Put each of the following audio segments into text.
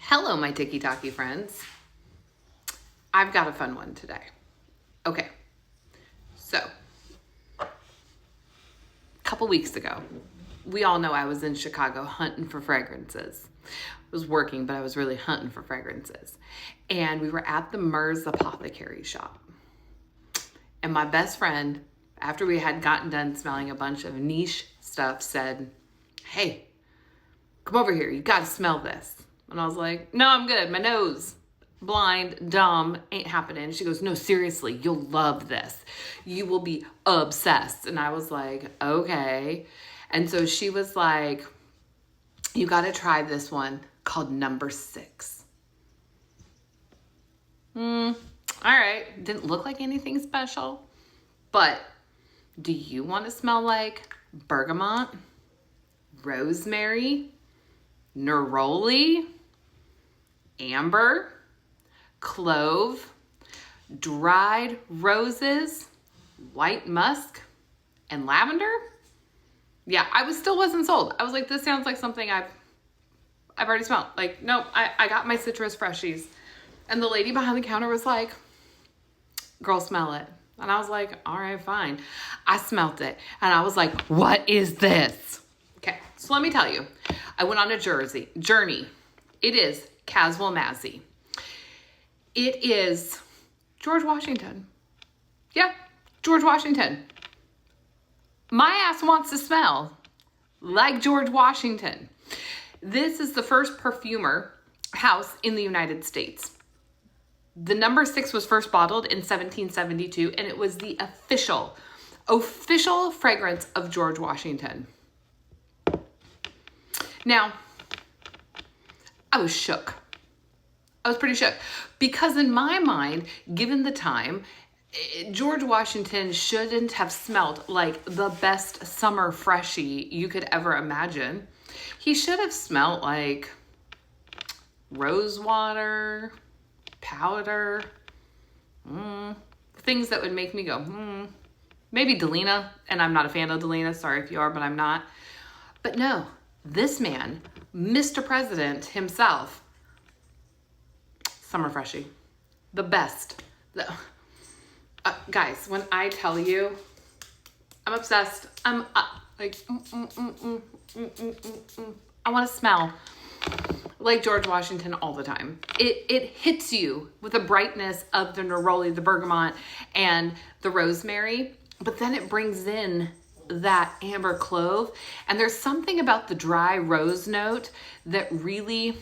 Hello, my tiki-taki friends. I've got a fun one today. Okay, so a couple weeks ago, we all know I was in Chicago hunting for fragrances. I was working, but I was really hunting for fragrances. And we were at the Mers Apothecary shop. And my best friend, after we had gotten done smelling a bunch of niche stuff, said, "Hey, come over here. You got to smell this." And I was like, "No, I'm good. My nose, blind, dumb, ain't happening." She goes, "No, seriously, you'll love this. You will be obsessed." And I was like, "Okay." And so she was like, "You got to try this one called Number 6. All right. Didn't look like anything special, but do you want to smell like bergamot, rosemary, neroli, amber, clove, dried roses, white musk, and lavender?" Yeah, still wasn't sold. I was like, this sounds like something I've already smelled. Like, nope, I got my citrus freshies. And the lady behind the counter was like, "Girl, smell it." And I was like, all right, fine. I smelt it. And I was like, what is this? Okay, so let me tell you. I went on a journey. It is Caswell Massey. It is George Washington. Yeah, George Washington. My ass wants to smell like George Washington. This is the first perfumer house in the United States. The Number 6 was first bottled in 1772, and it was the official fragrance of George Washington. Now, I was shook. I was pretty shook because in my mind, given the time, George Washington shouldn't have smelled like the best summer freshie you could ever imagine. He should have smelled like rose water, powder, things that would make me go, maybe Delina, and I'm not a fan of Delina. Sorry if you are, but I'm not. But no, this man, Mr. President himself, summer freshie, the best. Guys, when I tell you, I'm obsessed. I'm like, I want to smell like George Washington all the time. It hits you with the brightness of the neroli, the bergamot, and the rosemary, but then it brings in that amber clove. And there's something about the dry rose note that really,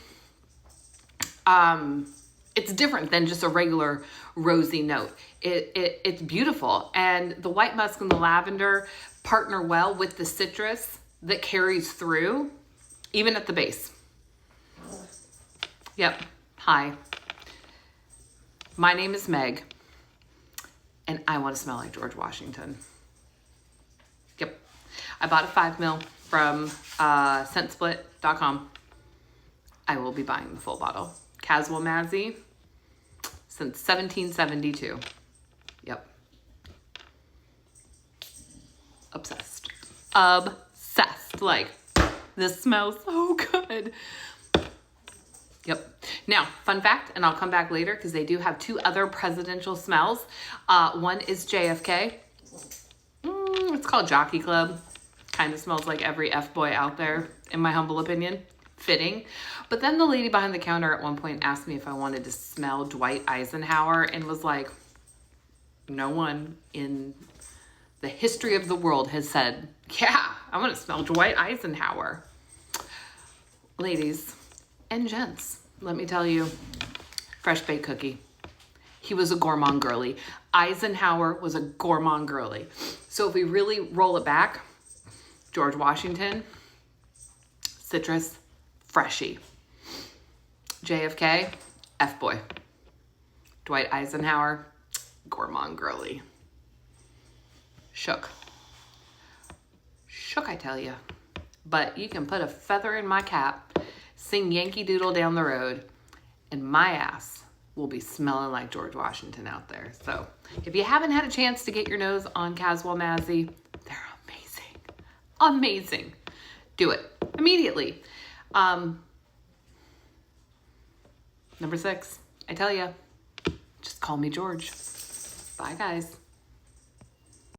it's different than just a regular rosy note. It's beautiful. And the white musk and the lavender partner well with the citrus that carries through, even at the base. Yep. Hi. My name is Meg, and I want to smell like George Washington. Yep. I bought a 5 ml from scentsplit.com. I will be buying the full bottle. Caswell Massey since 1772. Yep. Obsessed. Obsessed. Like, this smells so good. Yep. Now, fun fact, and I'll come back later because they do have 2 other presidential smells. One is JFK. It's called Jockey Club. Kind of smells like every F-boy out there, in my humble opinion. Fitting. But then the lady behind the counter at one point asked me if I wanted to smell Dwight Eisenhower and was like, no one in the history of the world has said, yeah, I want to smell Dwight Eisenhower. Ladies and gents, let me tell you, fresh baked cookie. He was a gourmand girly. Eisenhower was a gourmand girly. So if we really roll it back, George Washington, citrus, freshie. JFK, F-boy. Dwight Eisenhower, gourmand girly. Shook. Shook, I tell you. But you can put a feather in my cap, sing Yankee Doodle down the road, and my ass will be smelling like George Washington out there. So if you haven't had a chance to get your nose on Caswell Massey, they're amazing. Amazing. Do it immediately. Number 6, I tell ya, just call me George. Bye, guys.